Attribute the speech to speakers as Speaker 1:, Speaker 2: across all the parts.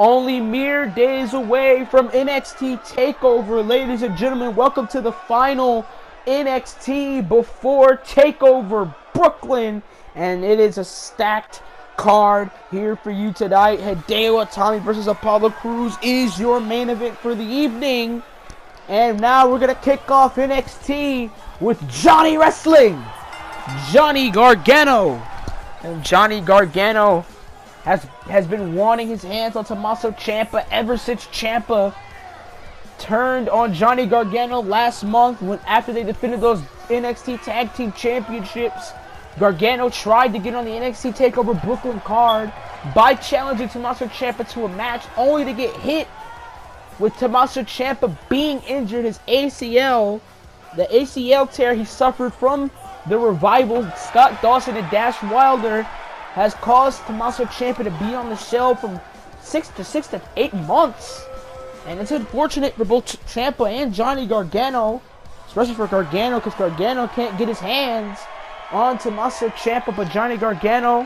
Speaker 1: Only mere days away from NXT TakeOver. Ladies and gentlemen, welcome to the final NXT before TakeOver Brooklyn. And it is a stacked card here for you tonight. Hideo Itami versus Apollo Crews is your main event for the evening. And now we're going to kick off NXT with Johnny Wrestling. Johnny Gargano. And Johnny Gargano has been wanting his hands on Tommaso Ciampa ever since Ciampa turned on Johnny Gargano last month after they defended those NXT Tag Team Championships. Gargano tried to get on the NXT TakeOver Brooklyn card by challenging Tommaso Ciampa to a match, only to get hit with Tommaso Ciampa being injured. His ACL, the ACL tear he suffered from the Revival, Scott Dawson and Dash Wilder, has caused Tommaso Ciampa to be on the shelf from 6 to 8 months. And it's unfortunate for both Ciampa and Johnny Gargano, especially for Gargano, because Gargano can't get his hands on Tommaso Ciampa, but Johnny Gargano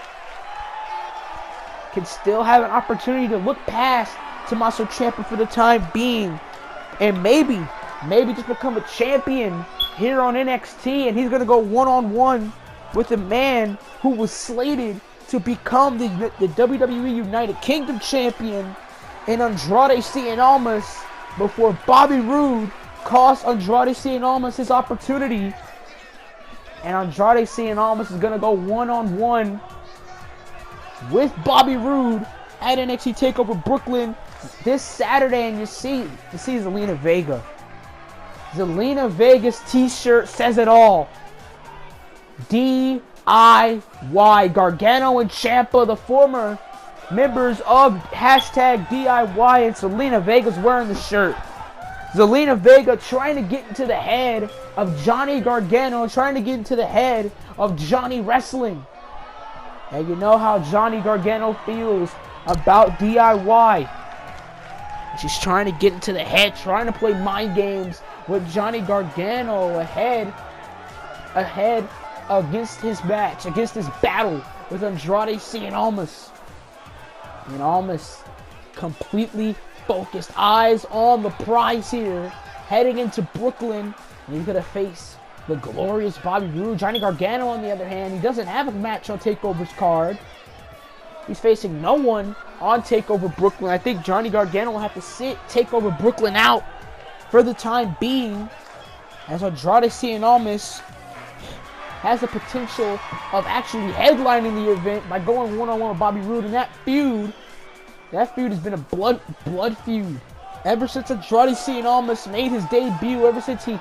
Speaker 1: can still have an opportunity to look past Tommaso Ciampa for the time being, and maybe just become a champion here on NXT, and he's going to go one-on-one with a man who was slated to become the WWE United Kingdom champion in Andrade Cien Almas before Bobby Roode cost Andrade Cien Almas his opportunity. And Andrade Cien Almas is going to go one-on-one with Bobby Roode at NXT TakeOver Brooklyn this Saturday. And you see Zelina Vega. Zelina Vega's t-shirt says it all. DIY. Gargano and Ciampa, the former members of hashtag DIY, and Zelina Vega's wearing the shirt. Zelina Vega trying to get into the head of Johnny Gargano, trying to get into the head of Johnny Wrestling. And you know how Johnny Gargano feels about DIY. She's trying to get into the head, trying to play mind games with Johnny Gargano ahead against his match, against his battle with Andrade Cien Almas. And Almas completely focused, eyes on the prize here, heading into Brooklyn. And he's going to face the glorious Bobby Roode. Johnny Gargano, on the other hand, he doesn't have a match on TakeOver's card. He's facing no one on TakeOver Brooklyn. I think Johnny Gargano will have to sit TakeOver Brooklyn out for the time being, as Andrade Cien Almas has the potential of actually headlining the event by going one-on-one with Bobby Roode. And that feud has been a blood feud ever since Andrade Cien Almas made his debut, ever since he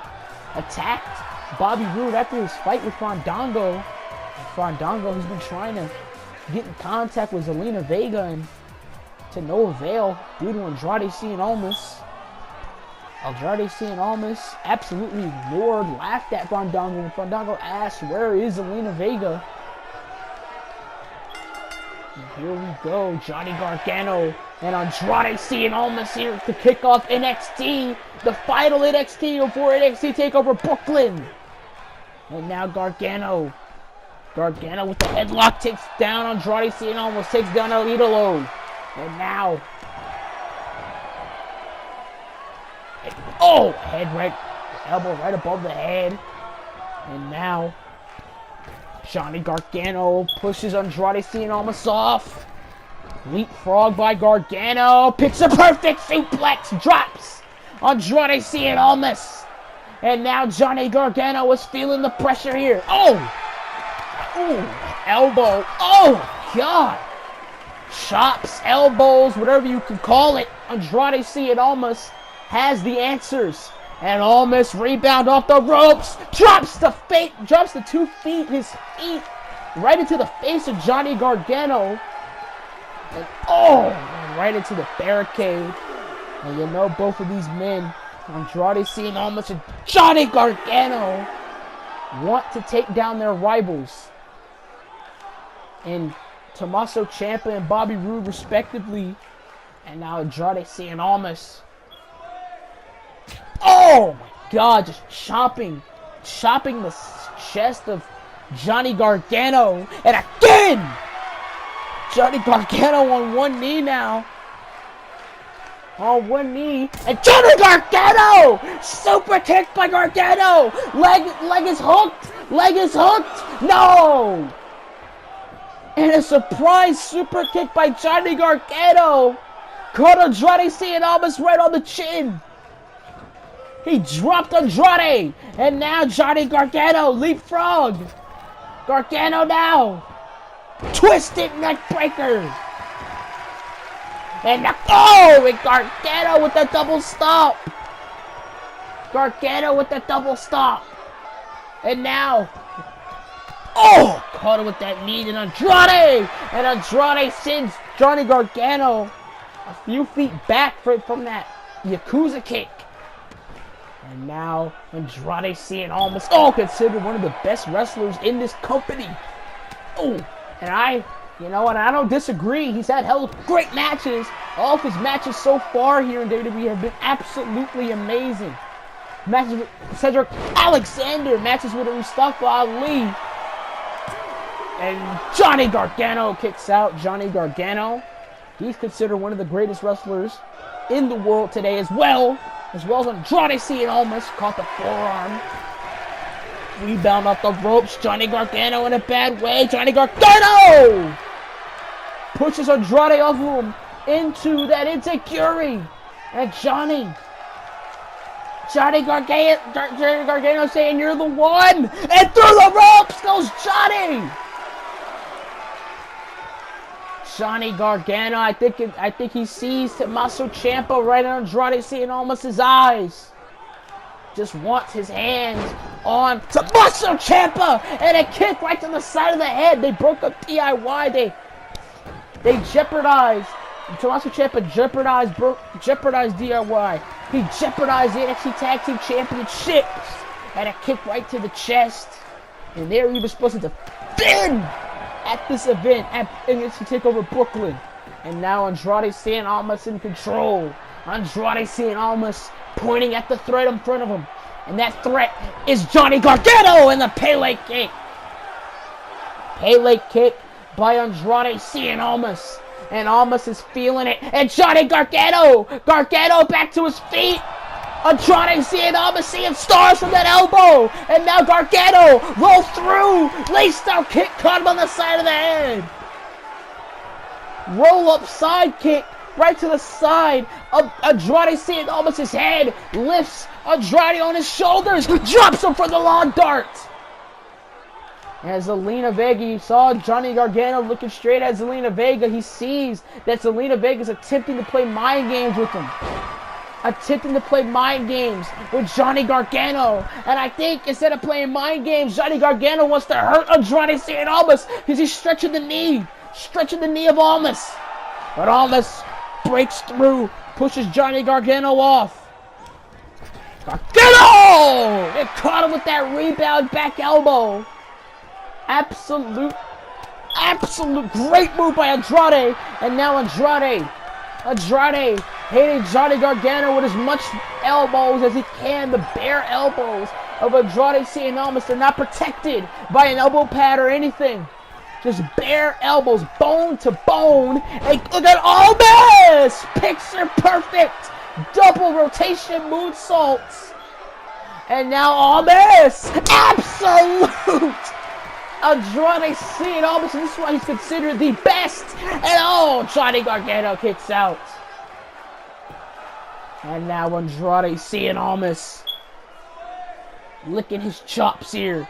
Speaker 1: attacked Bobby Roode after his fight with Fandango. Fandango has been trying to get in contact with Zelina Vega, and to no avail due to Andrade Cien Almas. Andrade Cien Almas absolutely ignored, laughed at Fandango when Fandango asked, "Where is Zelina Vega?" And here we go, Johnny Gargano and Andrade Cien Almas here to kick off NXT, the final NXT before NXT TakeOver Brooklyn. And now Gargano with the headlock takes down Andrade Cien Almas, takes down El Idolo. And now, head right, elbow right above the head. And now, Johnny Gargano pushes Andrade Cien Almas off. Leapfrog by Gargano, picks a perfect suplex, drops Andrade Cien Almas. And now Johnny Gargano is feeling the pressure here. Elbow. Oh, God. Chops, elbows, whatever you can call it. Andrade Cien Almas has the answers. And Almas rebound off the ropes. Drops his feet right into the face of Johnny Gargano. And right into the barricade. And you know both of these men, Andrade Cien Almas and Johnny Gargano, want to take down their rivals. And Tommaso Ciampa and Bobby Roode respectively. And now Andrade Cien Almas. Oh my God, just chopping the chest of Johnny Gargano. And again, Johnny Gargano on one knee now. on one knee, and Johnny Gargano! Super kick by Gargano! Leg is hooked! Leg is hooked! No! And a surprise super kick by Johnny Gargano! Caught Andrade Cien Almas right on the chin! He dropped Andrade! And now Johnny Gargano leapfrog! Gargano now! Twisted neck breaker! And now, oh! And Gargano with the double stop! Gargano with the double stop! And now, oh! Caught him with that knee and Andrade! And Andrade sends Johnny Gargano a few feet back from that Yakuza kick. And now Andrade Cien Almas, considered one of the best wrestlers in this company. Oh, and you know what, I don't disagree. He's had hell of great matches. All of his matches so far here in WWE have been absolutely amazing. Matches with Cedric Alexander, matches with Mustafa Ali. And Johnny Gargano kicks out. Johnny Gargano, he's considered one of the greatest wrestlers in the world today as well as Andrade Cien Almas caught the forearm. Rebound off the ropes. Johnny Gargano in a bad way. Johnny Gargano pushes Andrade off of him into that insecurity. And Johnny Gargano saying, "You're the one!" And through the ropes goes Johnny! Johnny Gargano, I think he sees Tommaso Ciampa right in Andrade Cien Almas' eyes. Just wants his hands on Tommaso Ciampa, and a kick right to the side of the head. They broke up DIY. They jeopardized. Tommaso Ciampa jeopardized DIY. He jeopardized the NXT Tag Team Championships, and a kick right to the chest. And there he was supposed to defend at this event at NXT TakeOver Brooklyn. And now Andrade Cien Almas in control. Andrade Cien Almas pointing at the threat in front of him. And that threat is Johnny Gargano and the Pele kick. Pele kick by Andrade Cien Almas. And Almas is feeling it. And Johnny Gargano back to his feet. Andrade Cien Almas seeing stars from that elbow. And now Gargano rolls through. Laced out kick caught him on the side of the head. Roll up side kick right to the side of Andrade Cien Almas' head. Lifts Andrade on his shoulders. Drops him for the long dart. As Zelina Vega, you saw Johnny Gargano looking straight at Zelina Vega. He sees that Zelina Vega is attempting to play mind games with him. Attempting to play mind games with Johnny Gargano. And I think instead of playing mind games, Johnny Gargano wants to hurt Andrade Cien Almas because he's stretching the knee. Stretching the knee of Almas. But Almas breaks through. Pushes Johnny Gargano off. Gargano! It caught him with that rebound back elbow. Absolute great move by Andrade. And now Andrade hitting Johnny Gargano with as much elbows as he can. The bare elbows of Andrade Cien Almas. They're not protected by an elbow pad or anything. Just bare elbows, bone to bone. And look at Almas! Picture perfect. Double rotation moonsaults. And now Almas! Absolute! Andrade Cien Almas, this is why he's considered the best. And Johnny Gargano kicks out. And now Andrade Cien Almas licking his chops here.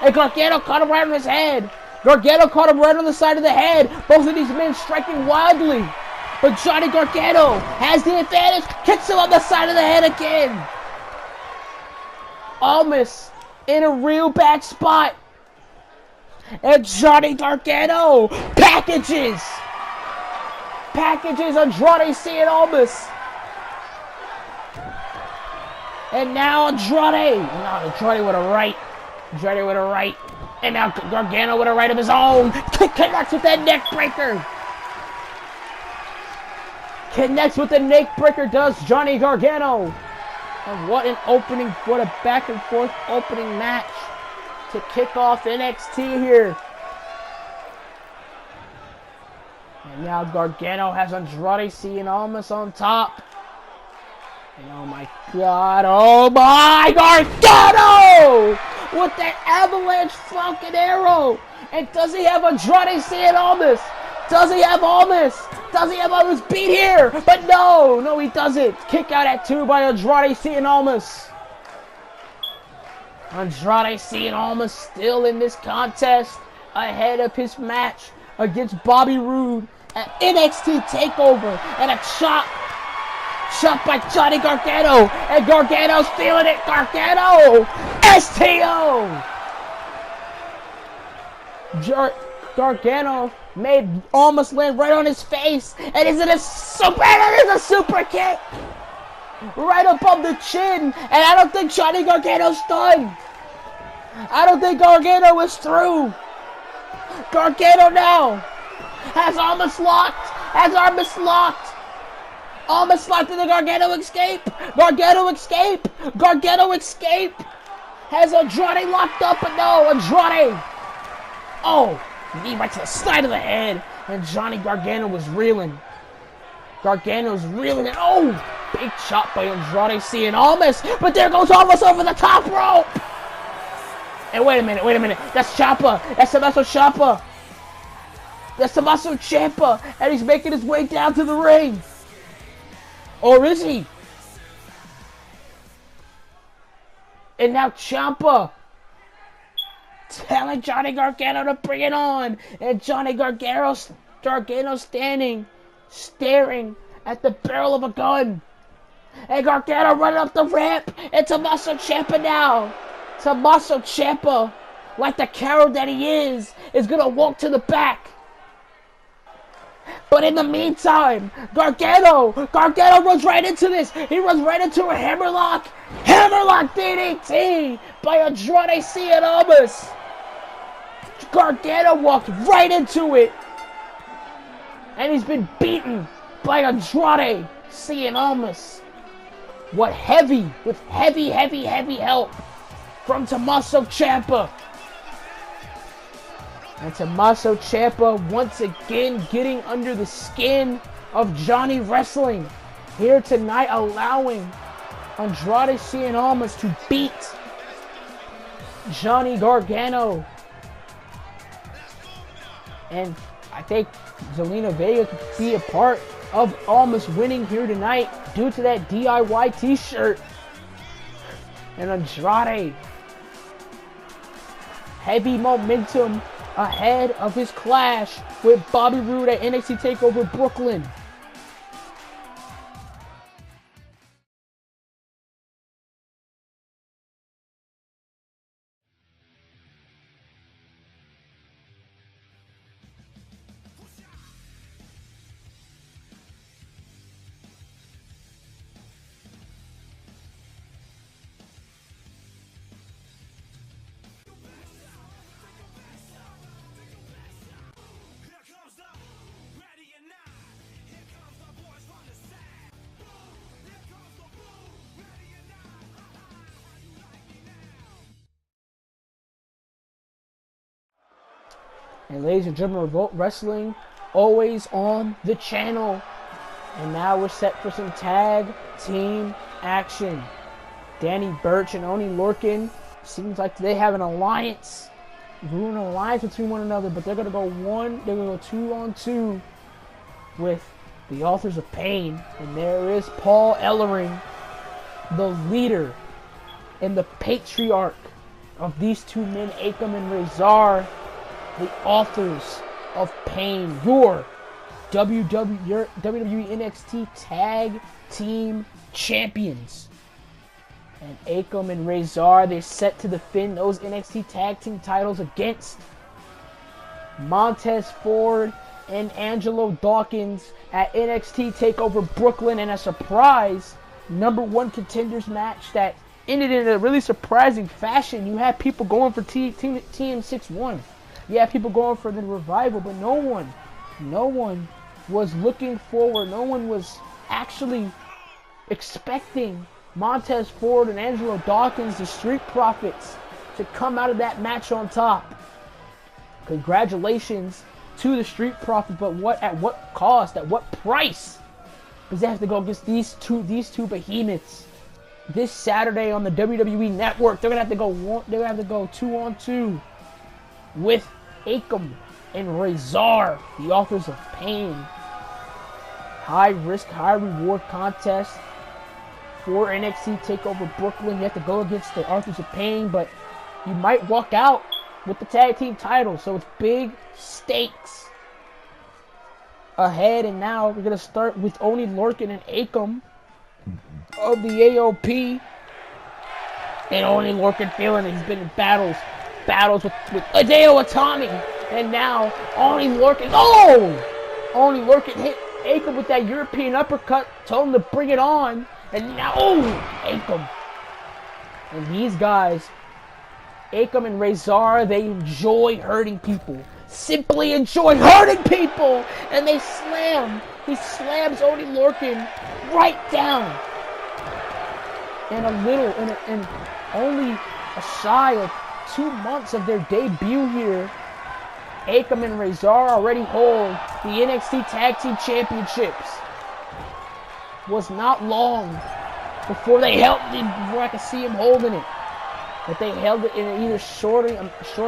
Speaker 1: And Gargano caught him right on his head. Gargano caught him right on the side of the head. Both of these men striking wildly. But Johnny Gargano has the advantage. Kicks him on the side of the head again. Almas in a real bad spot. And Johnny Gargano packages Andrade Cien Almas. And now Andrade with a right. Andrade with a right. And now Gargano with a right of his own. Connects with that neck breaker. Connects with the neck breaker does Johnny Gargano. And what an opening, what a back and forth opening match to kick off NXT here. And Now Gargano has Andrade Cien Almas on top. And oh my god, oh my, Gargano! With that avalanche fucking arrow! And does he have Andrade Cien Almas? Does he have Almas? Does he have Almas beat here? But no, he doesn't. Kick out at 2 by Andrade Cien Almas. Andrade Cien Almas still in this contest, ahead of his match against Bobby Roode at NXT TakeOver, and a chop by Johnny Gargano, and Gargano's feeling it. Gargano, STO. Gargano made Almas land right on his face, and is it a super kick right above the chin, and I don't think Johnny Gargano's done. I don't think Gargano is through. Gargano now has Almas locked. Almas locked in the Gargano escape. Gargano escape. Has Andrade locked up, but no, Andrade. Oh, knee right to the side of the head. And Johnny Gargano was reeling. And oh, big chop by Andrade Cien Almas. But there goes Almas over the top rope. And wait a minute. That's Ciampa. That's Tommaso Ciampa. And he's making his way down to the ring. Or is he? And now Ciampa telling Johnny Gargano to bring it on. And Johnny Gargano standing, staring at the barrel of a gun. And Gargano running up the ramp. And Tommaso Ciampa now. Tommaso Ciampa, like the coward that he is gonna walk to the back. But in the meantime, Gargano runs right into this. He runs right into a hammerlock DDT by Andrade Cien Almas. Gargano walked right into it, and he's been beaten by Andrade Cien Almas. With heavy help from Tommaso Ciampa. And Tommaso Ciampa once again getting under the skin of Johnny Wrestling here tonight, allowing Andrade Cien Almas to beat Johnny Gargano. And I think Zelina Vega could be a part of Almas winning here tonight due to that DIY t-shirt. And Andrade, heavy momentum ahead of his clash with Bobby Roode at NXT TakeOver Brooklyn. And ladies and gentlemen, Revolt Wrestling, always on the channel. And now we're set for some tag team action. Danny Burch and Oni Lorcan, seems like they have an alliance. We're an alliance between one another, but they're gonna go 2-on-2 with the Authors of Pain. And there is Paul Ellering, the leader and the patriarch of these two men, Akam and Rezar. The Authors of Pain, your WWE NXT Tag Team Champions. And Akam and Rezar, they're set to defend those NXT Tag Team titles against Montez Ford and Angelo Dawkins at NXT TakeOver Brooklyn, and a surprise #1 contenders match that ended in a really surprising fashion. You had people going for TM61. You had people going for the revival, but no one was looking forward. No one was actually expecting Montez Ford and Angelo Dawkins, the Street Profits, to come out of that match on top. Congratulations to the Street Profits, but at what cost? At what price? Because they have to go against these two behemoths this Saturday on the WWE Network. They're gonna have to go 2-on-2 with Akam and Razor, the authors of Pain. High risk, high reward contest for NXT TakeOver Brooklyn. You have to go against the authors of Pain, but you might walk out with the tag team title. So it's big stakes ahead. And now we're gonna start with Oni Lorcan and Akam of the AOP. And Oni Lorcan feeling it. He's been in battles with Hideo Itami. And now Oni Lorcan. Oni Lorcan hit Akam with that European uppercut. Told him to bring it on. And now, Akam. And these guys, Akam and Razor, they enjoy hurting people. Simply enjoy hurting people. And they slam. He slams Oni Lorcan right down. And only a shy of 2 months of their debut here, Akam and Razor already hold the NXT Tag Team Championships. Was not long before I could see him holding it. But they held it in an either shorter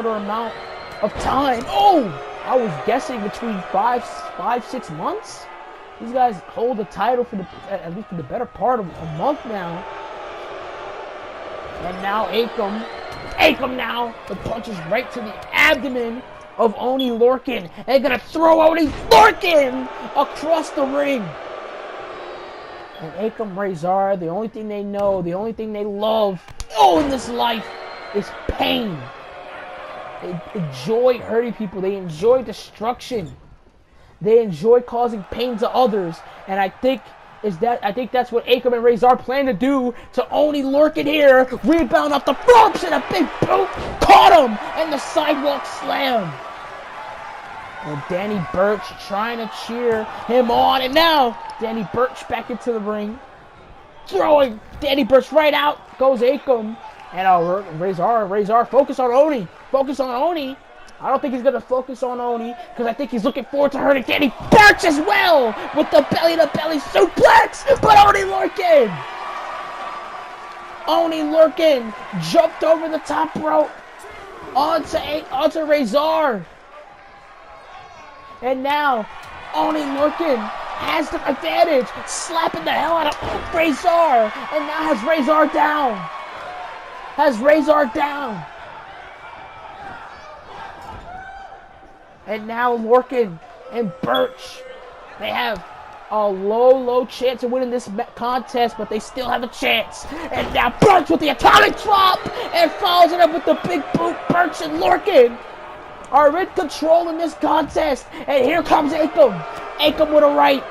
Speaker 1: amount of time. I was guessing between 5-6 months. These guys hold the title at least for the better part of a month now. And now Akam now, the punches right to the abdomen of Oni Lorcan. And they're gonna throw Oni Lorcan across the ring. And Akam Razor, the only thing they know, the only thing they love in this life is pain. They enjoy hurting people. They enjoy destruction. They enjoy causing pain to others. And I think that's what Akam and Razor plan to do to Oni Lorcan here. Rebound off the ropes and a big boot. Caught him! And the sidewalk slam. And Danny Burch trying to cheer him on. And now Danny Burch back into the ring. Throwing Danny Burch right out. Goes Akam. And Razor focus on Oni. Focus on Oni. I don't think he's going to focus on Oni because I think he's looking forward to hurting Danny Burch as well with the belly-to-belly suplex. But Oni Lorcan jumped over the top rope onto Razor. And now Oni Lorcan has the advantage, slapping the hell out of Razor. And now has Razor down. And now Lorcan and Burch, they have a low chance of winning this contest, but they still have a chance. And now Burch with the atomic drop and follows it up with the big boot. Burch and Lorcan are in control in this contest. And here comes Akam. Akam with a right.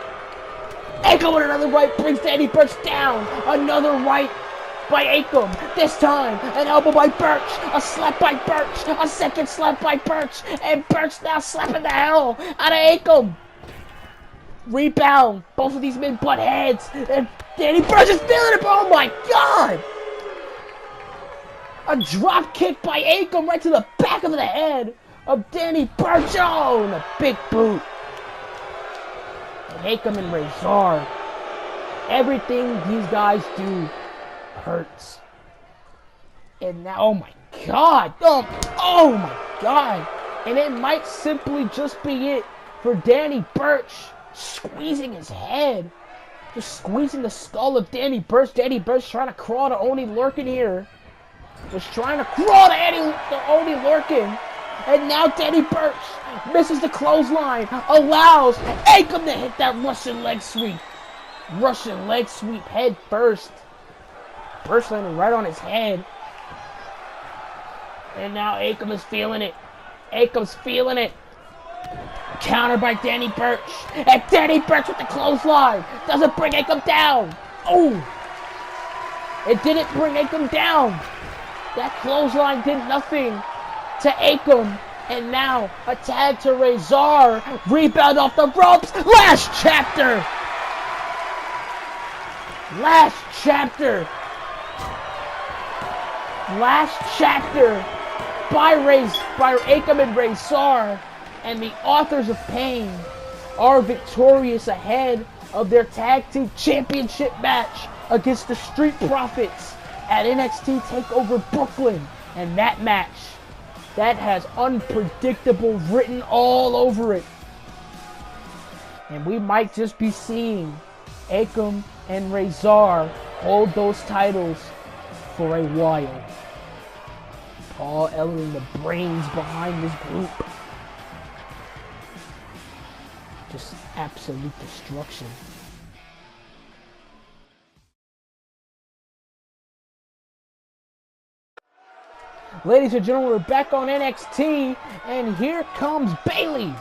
Speaker 1: Akam with another right brings Danny Burch down. Another right by Akam. This time, an elbow by Burch. A slap by Burch. A second slap by Burch. And Burch now slapping the hell out of Akam. Rebound. Both of these men butt heads. And Danny Burch is feeling it. Oh my God. A drop kick by Akam right to the back of the head of Danny Burch. Oh, and a big boot. And Akam and Razor. Everything these guys do hurts. And now, oh my God. Oh my God. And it might simply just be it for Danny Burch squeezing his head. Just squeezing the skull of Danny Burch. Danny Burch trying to crawl to Oni Lorcan here. Was trying to crawl to Oni Lorcan. And now Danny Burch misses the clothesline. Allows Akam to hit that Russian leg sweep. Russian leg sweep head first. Burch landing right on his head. And now Akam is feeling it. Akam's feeling it. Countered by Danny Burch. And Danny Burch with the clothesline. Doesn't bring Akam down. Oh! It didn't bring Akam down. That clothesline did nothing to Akam. And now a tag to Razor. Rebound off the ropes. Last chapter. Last chapter. Last chapter by Akam and Razor. and the Authors of Pain are victorious ahead of their tag team championship match against the Street Profits at NXT TakeOver Brooklyn. And that match, that has unpredictable written all over it. And we might just be seeing Akam and Razor hold those titles for a while. Paul Ellering, the brains behind this group. Just absolute destruction. Ladies and gentlemen, we're back on NXT, and here comes Bayley.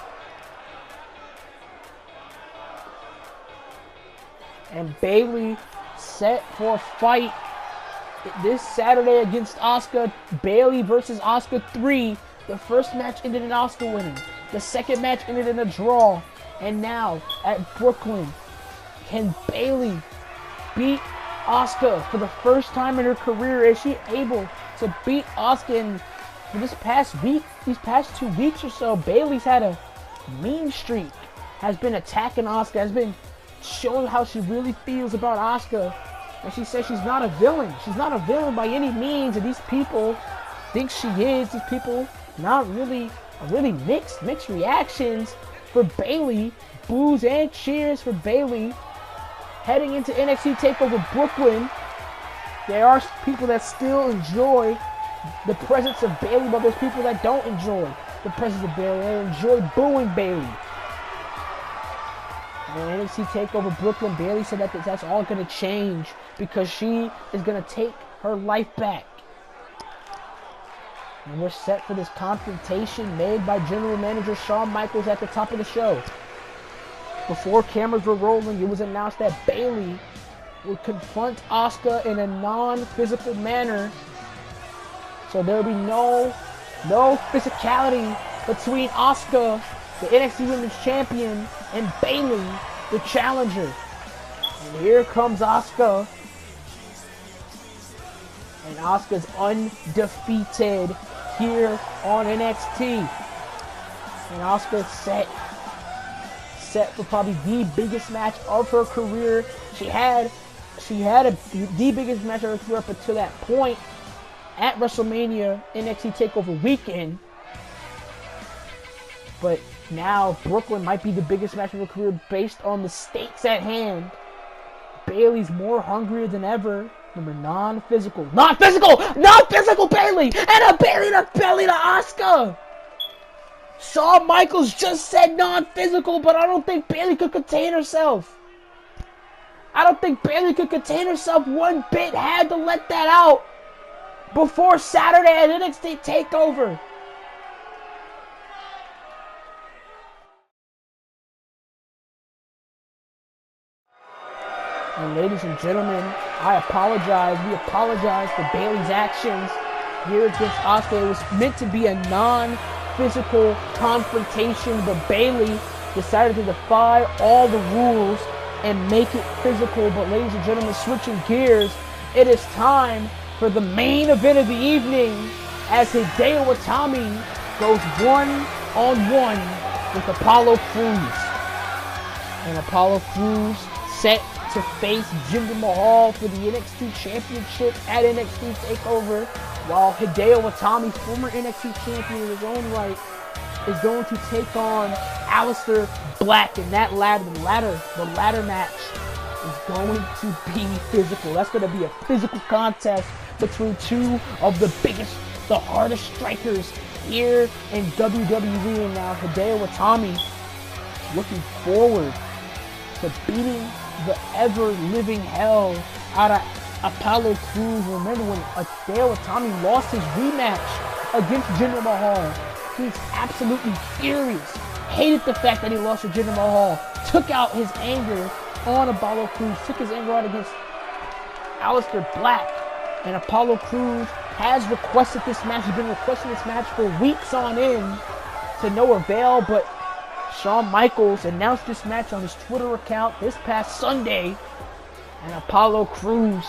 Speaker 1: And Bayley set for a fight this Saturday against Asuka. Bayley versus Asuka 3. The first match ended in Asuka winning. The second match ended in a draw. And now at Brooklyn, can Bayley beat Asuka for the first time in her career? Is she able to beat Asuka? For this past week, these past 2 weeks or so, Bayley's had a mean streak. Has been attacking Asuka, has been showing how she really feels about Asuka. And she says she's not a villain. She's not a villain by any means. And these people think she is. These people not really mixed reactions for Bayley. Boos and cheers for Bayley. Heading into NXT TakeOver Brooklyn, there are people that still enjoy the presence of Bayley, but there's people that don't enjoy the presence of Bayley. They enjoy booing Bayley. And NXT TakeOver Brooklyn, Bayley said that that's all going to change because she is going to take her life back. And we're set for this confrontation made by General Manager Shawn Michaels at the top of the show. Before cameras were rolling, it was announced that Bayley would confront Asuka in a non-physical manner. So there will be no physicality between Asuka, the NXT Women's Champion, and Bayley, the challenger. And here comes Asuka. And Asuka's undefeated here on NXT. And Asuka's set for probably the biggest match of her career. She had the biggest match of her career up until that point at WrestleMania NXT TakeOver weekend. But now Brooklyn might be the biggest match of her career based on the stakes at hand. Bayley's more hungrier than ever. Remember, non-physical Bayley, and a Bayley to Asuka. Shawn Michaels just said non-physical, but I don't think Bayley could contain herself. One bit. Had to let that out before Saturday at NXT TakeOver. And ladies and gentlemen, we apologize for Bayley's actions here against Asuka. It was meant to be a non-physical confrontation, but Bayley decided to defy all the rules and make it physical. But ladies and gentlemen, switching gears, it is time for the main event of the evening as Hideo Itami goes one-on-one with Apollo Crews. And Apollo Crews set to face Jinder Mahal for the NXT Championship at NXT TakeOver, while Hideo Itami, former NXT champion in his own right, is going to take on Aleister Black, and that ladder match is going to be physical. That's going to be a physical contest between two of the biggest, the hardest strikers here in WWE. And now Hideo Itami looking forward to beating the ever-living hell out of Apollo Crews. Remember when Hideo Itami lost his rematch against Jinder Mahal? He's absolutely furious. Hated the fact that he lost to Jinder Mahal. Took out his anger on Apollo Crews. Took his anger out against Aleister Black. And Apollo Crews has requested this match. He's been requesting this match for weeks on end to no avail, but Shawn Michaels announced this match on his Twitter account this past Sunday, and Apollo Crews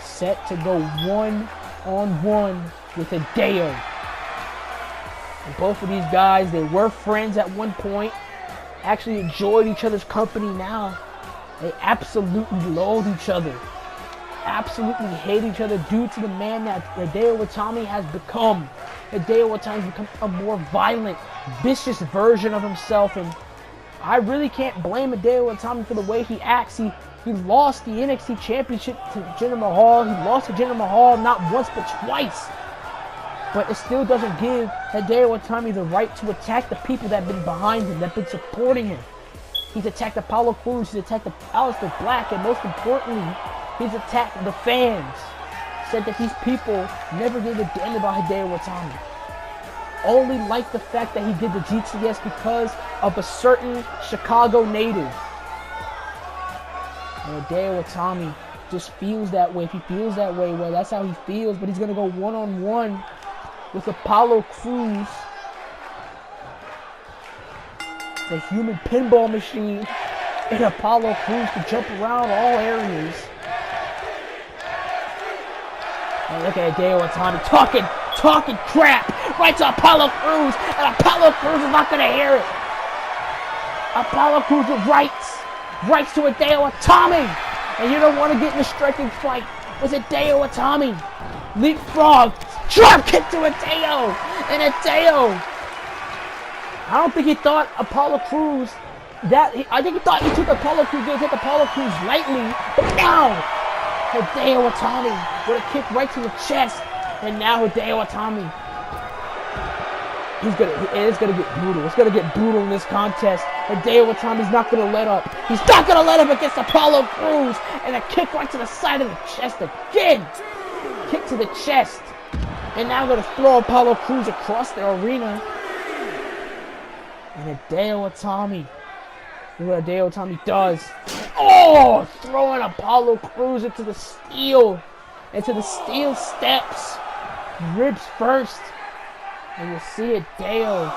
Speaker 1: set to go one-on-one with Hideo. And both of these guys, they were friends at one point. Actually enjoyed each other's company now. They absolutely loathe each other. Absolutely hate each other due to the man that Hideo Itami has become. Hideo Itami has become a more violent, vicious version of himself, and I really can't blame Hideo Itami for the way he acts. He lost the NXT Championship to Jinder Mahal. He lost to Jinder Mahal not once but twice. But it still doesn't give Hideo Itami the right to attack the people that have been behind him, that have been supporting him. He's attacked Apollo Crews, he's attacked Aleister Black, and most importantly, he's attacked the fans. Said that these people never gave a damn about Hideo Itami. Only liked the fact that he did the GTS because of a certain Chicago native. And Hideo Itami just feels that way. If he feels that way, well, that's how he feels. But he's going to go one-on-one with Apollo Crews, the human pinball machine, and Apollo Crews to jump around all areas. And look at Hideo Itami talking crap right to Apollo Crews, and Apollo Crews is not going to hear it. Apollo Crews with rights to Hideo Itami, and you don't want to get in a striking fight with Hideo Itami. Leapfrog, drop kick to Hideo, and Hideo. I don't think he thought Apollo Crews I think he thought he took Apollo Crews, going to take Apollo Crews lightly, but now Hideo Itami with a kick right to the chest, and now Hideo Itami. It's gonna get brutal. It's gonna get brutal in this contest. Hideo Itami's not gonna let up. He's not gonna let up against Apollo Crews, and a kick right to the side of the chest again. Kick to the chest, and now gonna throw Apollo Crews across the arena. And Hideo Itami. Look what Hideo Itami does. Oh! Throwing Apollo Crews into the steel steps. Ribs first. And you see Hideo.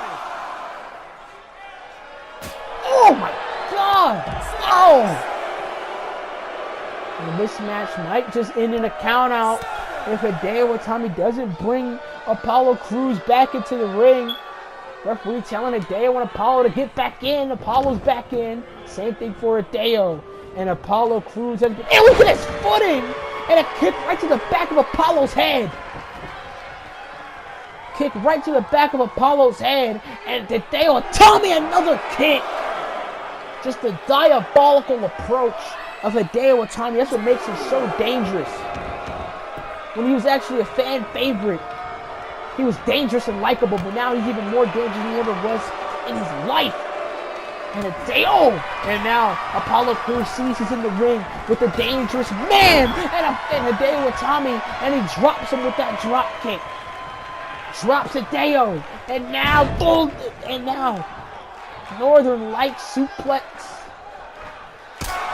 Speaker 1: Oh my God! Oh! And this match might just end in a count out if Hideo Itami doesn't bring Apollo Crews back into the ring. Referee telling Hideo and Apollo to get back in. Apollo's back in. Same thing for Hideo. And Apollo Crews has been... And look at his footing! And a kick right to the back of Apollo's head. Kick right to the back of Apollo's head. And Hideo Itami another kick. Just a diabolical approach of Hideo Itami. That's what makes him so dangerous. When he was actually a fan favorite, he was dangerous and likable, but now he's even more dangerous than he ever was in his life. And Hideo, and now Apollo Crews sees he's in the ring with a dangerous man, and Hideo Itami, and he drops him with that drop kick. Drops Hideo, and now boom, and now Northern Light suplex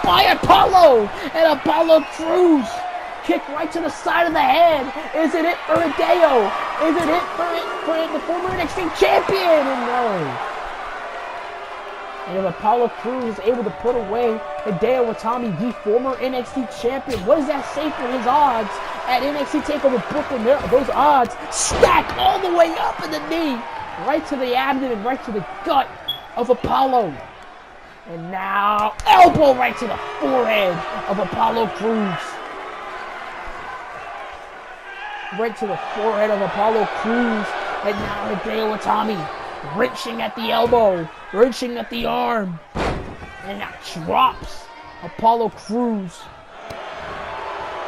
Speaker 1: by Apollo, and Apollo Crews. Kick right to the side of the head. Is it for Hideo? Is it for the former NXT champion? And no. And if Apollo Crews is able to put away Hideo Itami, the former NXT champion, what does that say for his odds at NXT TakeOver Brooklyn? Those odds stack all the way up in the knee, right to the abdomen, right to the gut of Apollo. And now elbow right to the forehead of Apollo Crews. Right to the forehead of Apollo Crews, and now Hideo Itami wrenching at the elbow, wrenching at the arm, and now drops Apollo Crews.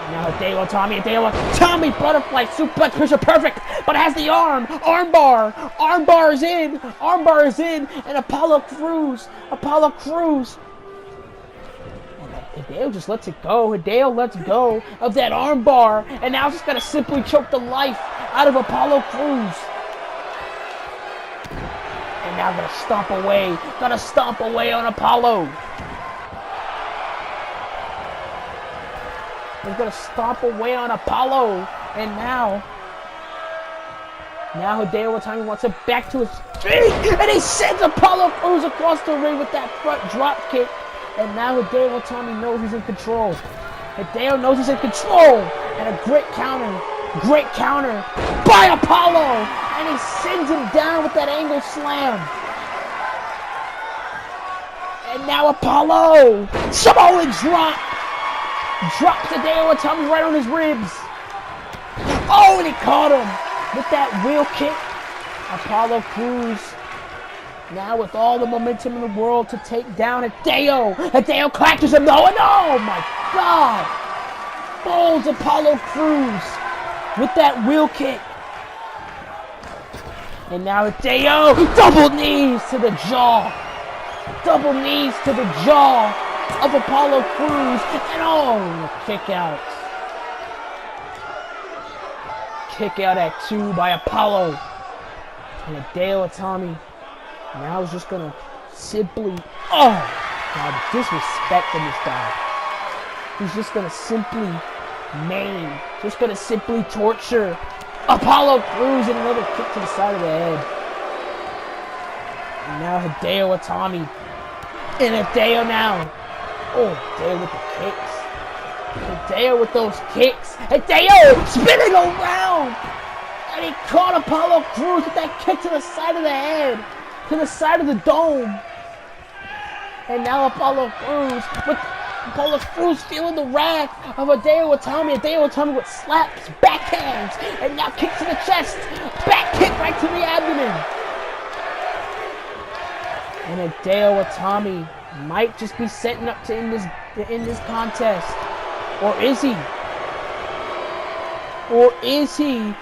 Speaker 1: And now Hideo Itami, butterfly suplex, picture perfect, but it has the armbar is in, and Apollo Crews. Hideo just lets it go. Hideo lets go of that armbar, and now it's just gonna simply choke the life out of Apollo Crews. And now gonna stomp away on Apollo. He's gonna stomp away on Apollo, and now Hideo Itami wants him back to his feet, and he sends Apollo Crews across the ring with that front drop kick. And now Hideo Itami knows he's in control. Hideo knows he's in control. And a great counter by Apollo. And he sends him down with that angle slam. And now Apollo. Samoan drop. Drops Hideo Itami right on his ribs. Oh, and he caught him with that wheel kick. Apollo Crews now with all the momentum in the world to take down Hideo. Hideo catches him though, and oh my God! Folds Apollo Crews with that wheel kick. And now Hideo, double knees to the jaw. Double knees to the jaw of Apollo Crews. And oh, kick out. Kick out at 2 by Apollo. And Hideo Itami now is just going to simply, God, disrespect from this guy. He's just going to simply maim, just going to simply torture Apollo Crews, and another kick to the side of the head. And now Hideo Itami. And Hideo now. Oh, Hideo with the kicks. Hideo with those kicks. Hideo spinning around. And he caught Apollo Crews with that kick to the side of the head. To the side of the dome. And now Apollo Crews feeling the wrath of Hideo Itami. Hideo Itami with slaps, backhands, and now kick to the chest. Back kick right to the abdomen. And Hideo Itami might just be setting up to end this contest. Or is he? Or is he?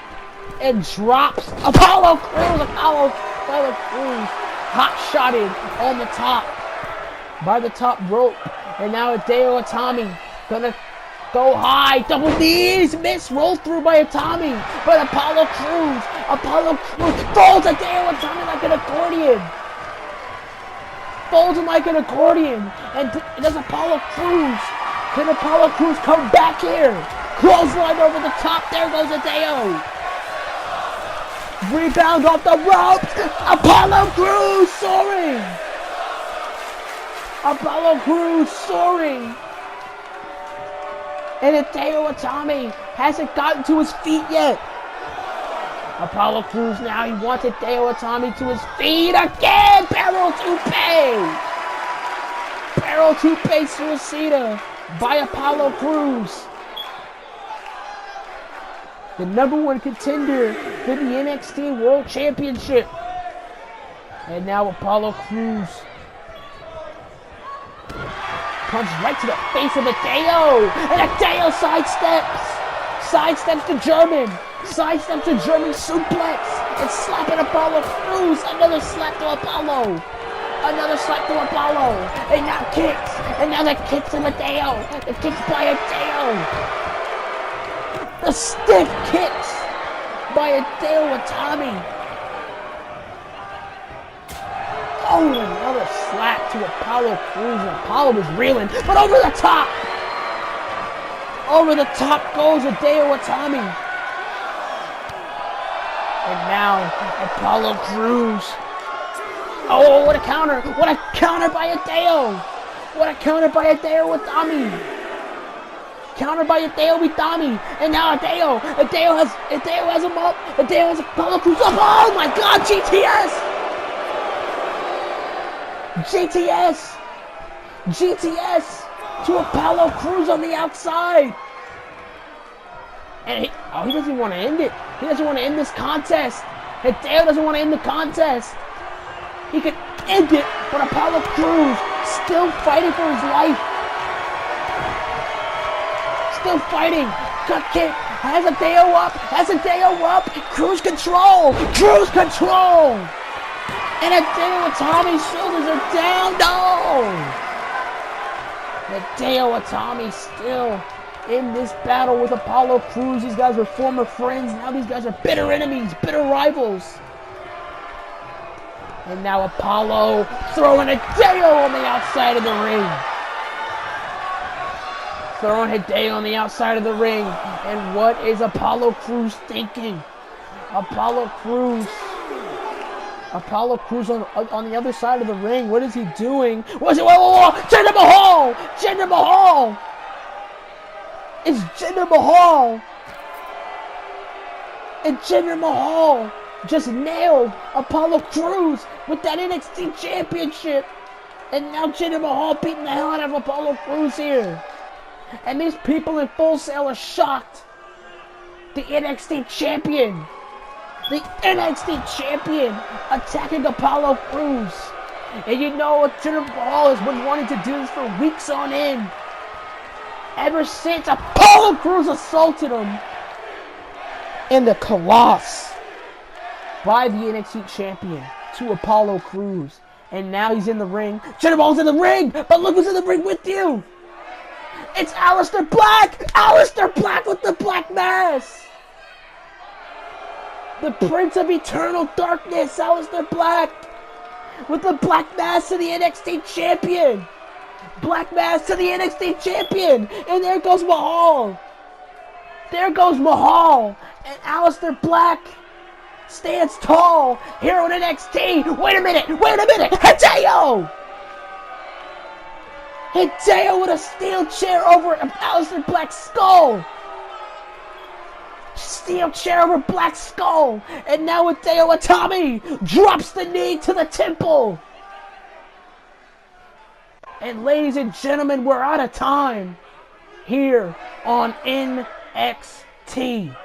Speaker 1: And drops Apollo Crews. Apollo Crews hot-shotted on the top. By the top rope. And now Hideo Itami gonna go high. Double knees. Miss. Roll through by Itami. But Apollo Crews folds Hideo Itami like an accordion. Folds him like an accordion. And does Apollo Crews. Can Apollo Crews come back here? Clothesline over the top. There goes Hideo. Rebound off the ropes. Apollo Crews soaring. Apollo Crews soaring. And Hideo Itami hasn't gotten to his feet yet. Apollo Crews now, he wants Hideo Itami to his feet again. Barrel Toupee Suicida by Apollo Crews. The #1 contender for the NXT World Championship. And now Apollo Crews punch right to the face of Hideo. And Hideo sidesteps the German. Sidesteps the German suplex. And slapping Apollo Crews. Another slap to Apollo. Another slap to Apollo. And now kicks. And now the kicks of Hideo. The kicks by Hideo. The stiff kicks by Hideo Itami. Oh, another slap to Apollo Crews. And Apollo was reeling. But over the top. Over the top goes Hideo Itami. And now Apollo Crews. Oh, what a counter. What a counter by Hideo. What a counter by Hideo Itami. Counter by Hideo Itami. And now Hideo has him up. Hideo has Apollo Crews up. Oh my God, GTS to Apollo Crews on the outside. And he doesn't even want to end it. He doesn't want to end this contest. Hideo doesn't want to end the contest. He could end it, but Apollo Crews still fighting for his life. Still fighting. Cut kick. Has Hideo up. Cruise control. And Hideo Itami's shoulders are down. No. Hideo Itami still in this battle with Apollo Crews. These guys were former friends. Now these guys are bitter enemies, bitter rivals. And now Apollo throwing Hideo on the outside of the ring. Throwing Hideo on the outside of the ring. And what is Apollo Crews thinking? Apollo Crews on the other side of the ring. What is he doing? What's it? Whoa. Jinder Mahal! It's Jinder Mahal! And Jinder Mahal just nailed Apollo Crews with that NXT Championship. And now Jinder Mahal beating the hell out of Apollo Crews here. And these people in Full Sail are shocked. The NXT Champion. The NXT Champion attacking Apollo Crews. And you know what, Jinder Mahal has been wanting to do this for weeks on end. Ever since Apollo Crews assaulted him in the Colossus by the NXT Champion to Apollo Crews. And now he's in the ring. Jinder Mahal's in the ring, but look who's in the ring with you. It's Aleister Black! Aleister Black with the black mask! The Prince of Eternal Darkness, Aleister Black! With the black mask to the NXT Champion! Black mask to the NXT Champion! And there goes Mahal! There goes Mahal! And Aleister Black stands tall here on NXT! Wait a minute! Hideo! Hideo with a steel chair over Aleister Black's skull! Steel chair over Black's skull! And now Hideo Itami drops the knee to the temple! And ladies and gentlemen, we're out of time here on NXT.